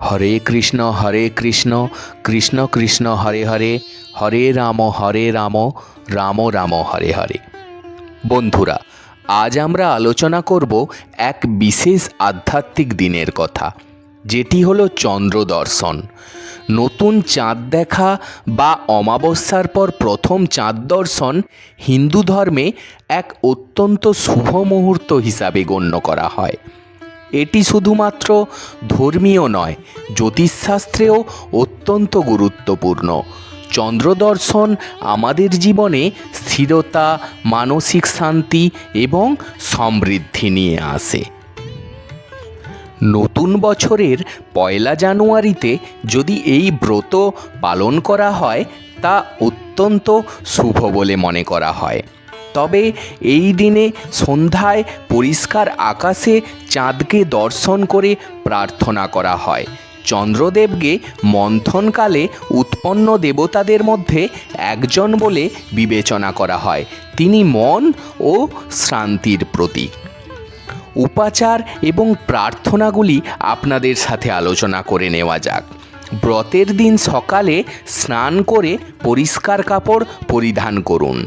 হরে কৃষ্ণ কৃষ্ণ কৃষ্ণ হরে হরে, হরে রাম রাম রাম হরে হরে। বন্ধুরা, আজ আমরা আলোচনা করব এক বিশেষ আধ্যাত্মিক দিনের কথা, যেটি হলো চন্দ্র দর্শন। নতুন চাঁদ দেখা বা অমাবস্যার পর প্রথম চাঁদ দর্শন হিন্দু ধর্মে এক অত্যন্ত শুভ মুহূর্ত হিসাবে গণ্য করা হয়। এটি শুধুমাত্র ধর্মীয় নয়, জ্যোতিষশাস্ত্রেও অত্যন্ত গুরুত্বপূর্ণ। চন্দ্র দর্শন আমাদের জীবনে স্থিরতা, মানসিক শান্তি এবং সমৃদ্ধি নিয়ে আসে। নতুন বছরের 1 জানুয়ারিতে যদি এই ব্রত পালন করা হয়, তা অত্যন্ত শুভ বলে মনে করা হয়। তবে এই দিনে সন্ধ্যায় পরিষ্কার আকাশে চাঁদকে দর্শন করে প্রার্থনা করা হয়। চন্দ্রদেবকে মন্থনকালে উৎপন্ন দেবতাদের মধ্যে একজন বলে বিবেচনা করা হয়। তিনি মন ও শান্তির প্রতীক। উপাচার এবং প্রার্থনাগুলি আপনাদের সাথে আলোচনা করে নেওয়া যাক। ব্রতের দিন সকালে স্নান করে পরিষ্কার কাপড় পরিধান করুন।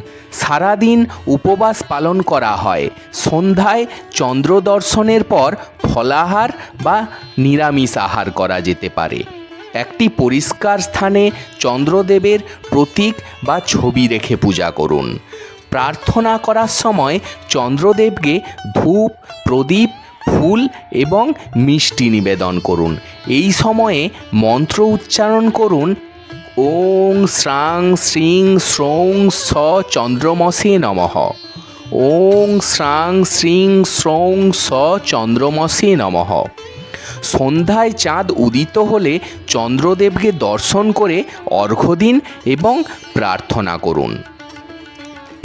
সারাদিন উপবাস পালন করা হয়। সন্ধ্যায় চন্দ্র দর্শনের পর ফলাহার বা নিরামিষ আহার করা যেতে পারে। একটি পরিষ্কার স্থানে চন্দ্রদেবের প্রতীক বা ছবি রেখে পূজা করুন। প্রার্থনা করার সময় চন্দ্রদেবকে ধূপ, প্রদীপ, ফুল এবং মিষ্টি নিবেদন করুন। এই সময়ে মন্ত্র উচ্চারণ করুন, ওং শ্রাং শ্রীং শ্রৌং স চন্দ্রমসে নমঃ। ওং শ্রাং শ্রীং শ্রৌং স চন্দ্রমসে নমঃ। সন্ধ্যায় চাঁদ উদিত হলে চন্দ্রদেবকে দর্শন করে অর্ঘ্য দিন এবং প্রার্থনা করুন।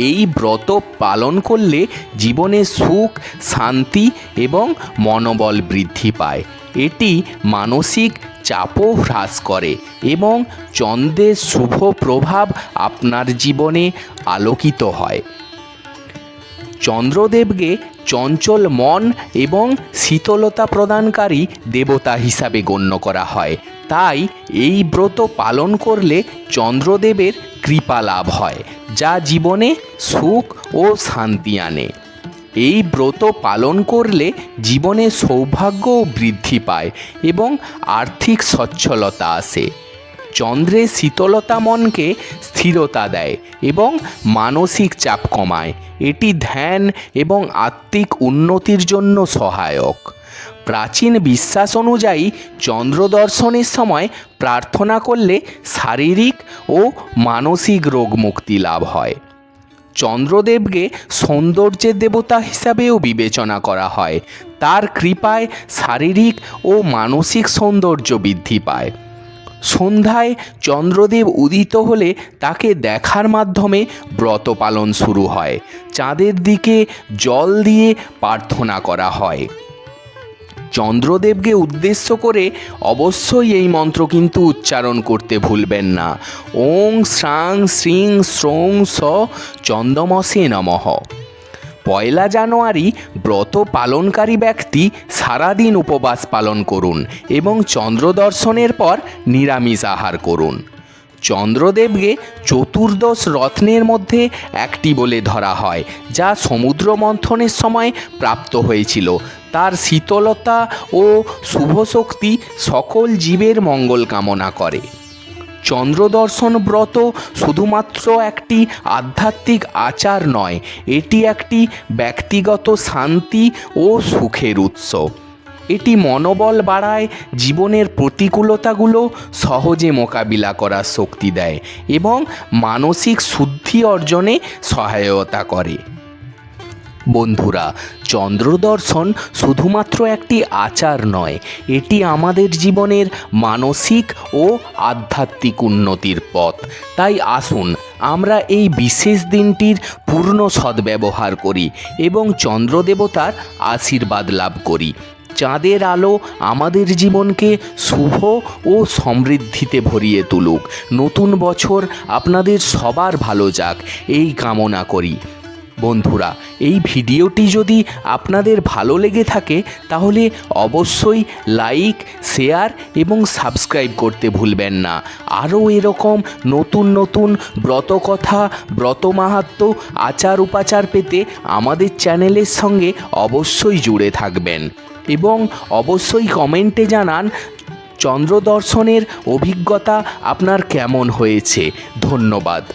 এই ব্রত পালন করলে জীবনে সুখ, শান্তি এবং মনোবল বৃদ্ধি পায়। এটি মানসিক চাপও হ্রাস করে এবং চন্দ্রের শুভ প্রভাব আপনার জীবনে আলোকিত হয়। চন্দ্রদেবকে চঞ্চল মন এবং শীতলতা প্রদানকারী দেবতা হিসাবে গণ্য করা হয়। তাই এই ব্রত পালন করলে চন্দ্রদেবের কৃপা লাভ হয়, যা জীবনে সুখ ও শান্তি আনে। এই ব্রত পালন করলে জীবনে সৌভাগ্য বৃদ্ধি পায় এবং আর্থিক সচ্ছলতা আসে। চন্দ্রের শীতলতা মনকে স্থিরতা দেয় এবং মানসিক চাপ কমায়। এটি ধ্যান এবং আত্মিক উন্নতির জন্য সহায়ক। প্রাচীন বিশ্বাস অনুযায়ী চন্দ্র দর্শনের সময় প্রার্থনা করলে শারীরিক ও মানসিক রোগ মুক্তি লাভ হয়। চন্দ্রদেবকে সৌন্দর্যের দেবতা হিসাবেও বিবেচনা করা হয়। তার কৃপায় শারীরিক ও মানসিক সৌন্দর্য বৃদ্ধি পায়। সন্ধ্যায় চন্দ্রদেব উদিত হলে তাকে দেখার মাধ্যমে ব্রত পালন শুরু হয়। চাঁদের দিকে জল দিয়ে প্রার্থনা করা হয়। চন্দ্রদেবকে উদ্দেশ্য করে অবশ্যই এই মন্ত্র কিন্তু উচ্চারণ করতে ভুলবেন না। ওং শ্রাং শ্রীং শ্রৌং স চন্দ্রমসে নমঃ। 1 জানুয়ারি ব্রত পালনকারী ব্যক্তি সারাদিন উপবাস পালন করুন এবং চন্দ্র দর্শনের পর নিরামিষ আহার করুন। চন্দ্রদেবকে চতুর্দশ রত্নের মধ্যে একটি বলে ধরা হয়, যা সমুদ্র মন্থনের সময় প্রাপ্ত হয়েছিল। তার শীতলতা ও শুভ শক্তি সকল জীবের মঙ্গল কামনা করে। চন্দ্রদর্শন ব্রত শুধুমাত্র একটি আধ্যাত্মিক আচার নয়, এটি একটি ব্যক্তিগত শান্তি ও সুখের উৎস। এটি মনোবল বাড়ায়, জীবনের প্রতিকূলতাগুলো সহজে মোকাবিলা করার শক্তি দেয় এবং মানসিক শুদ্ধি অর্জনে সহায়তা করে। বন্ধুরা, চন্দ্র দর্শন শুধুমাত্র একটি আচার নয়, এটি আমাদের জীবনের মানসিক ও আধ্যাত্মিক উন্নতির পথ। তাই আসুন আমরা এই বিশেষ দিনটির পূর্ণ সদ্ব্যবহার করি এবং চন্দ্রদেবতার আশীর্বাদ লাভ করি। চাঁদের আলো আমাদের জীবনকে শুভ ও সমৃদ্ধিতে ভরিয়ে তুলুক। নতুন বছর আপনাদের সবার ভালো যাক, এই কামনা করি। বন্ধুরা, এই ভিডিওটি যদি আপনাদের ভালো লেগে থাকে তাহলে অবশ্যই লাইক, শেয়ার এবং সাবস্ক্রাইব করতে ভুলবেন না। আরও এরকম নতুন নতুন ব্রতকথা, ব্রত মাহাত্ম্য, আচার উপাচার পেতে আমাদের চ্যানেলের সঙ্গে অবশ্যই জুড়ে থাকবেন এবং অবশ্যই কমেন্টে জানান চন্দ্র দর্শনের অভিজ্ঞতা আপনার কেমন হয়েছে। ধন্যবাদ।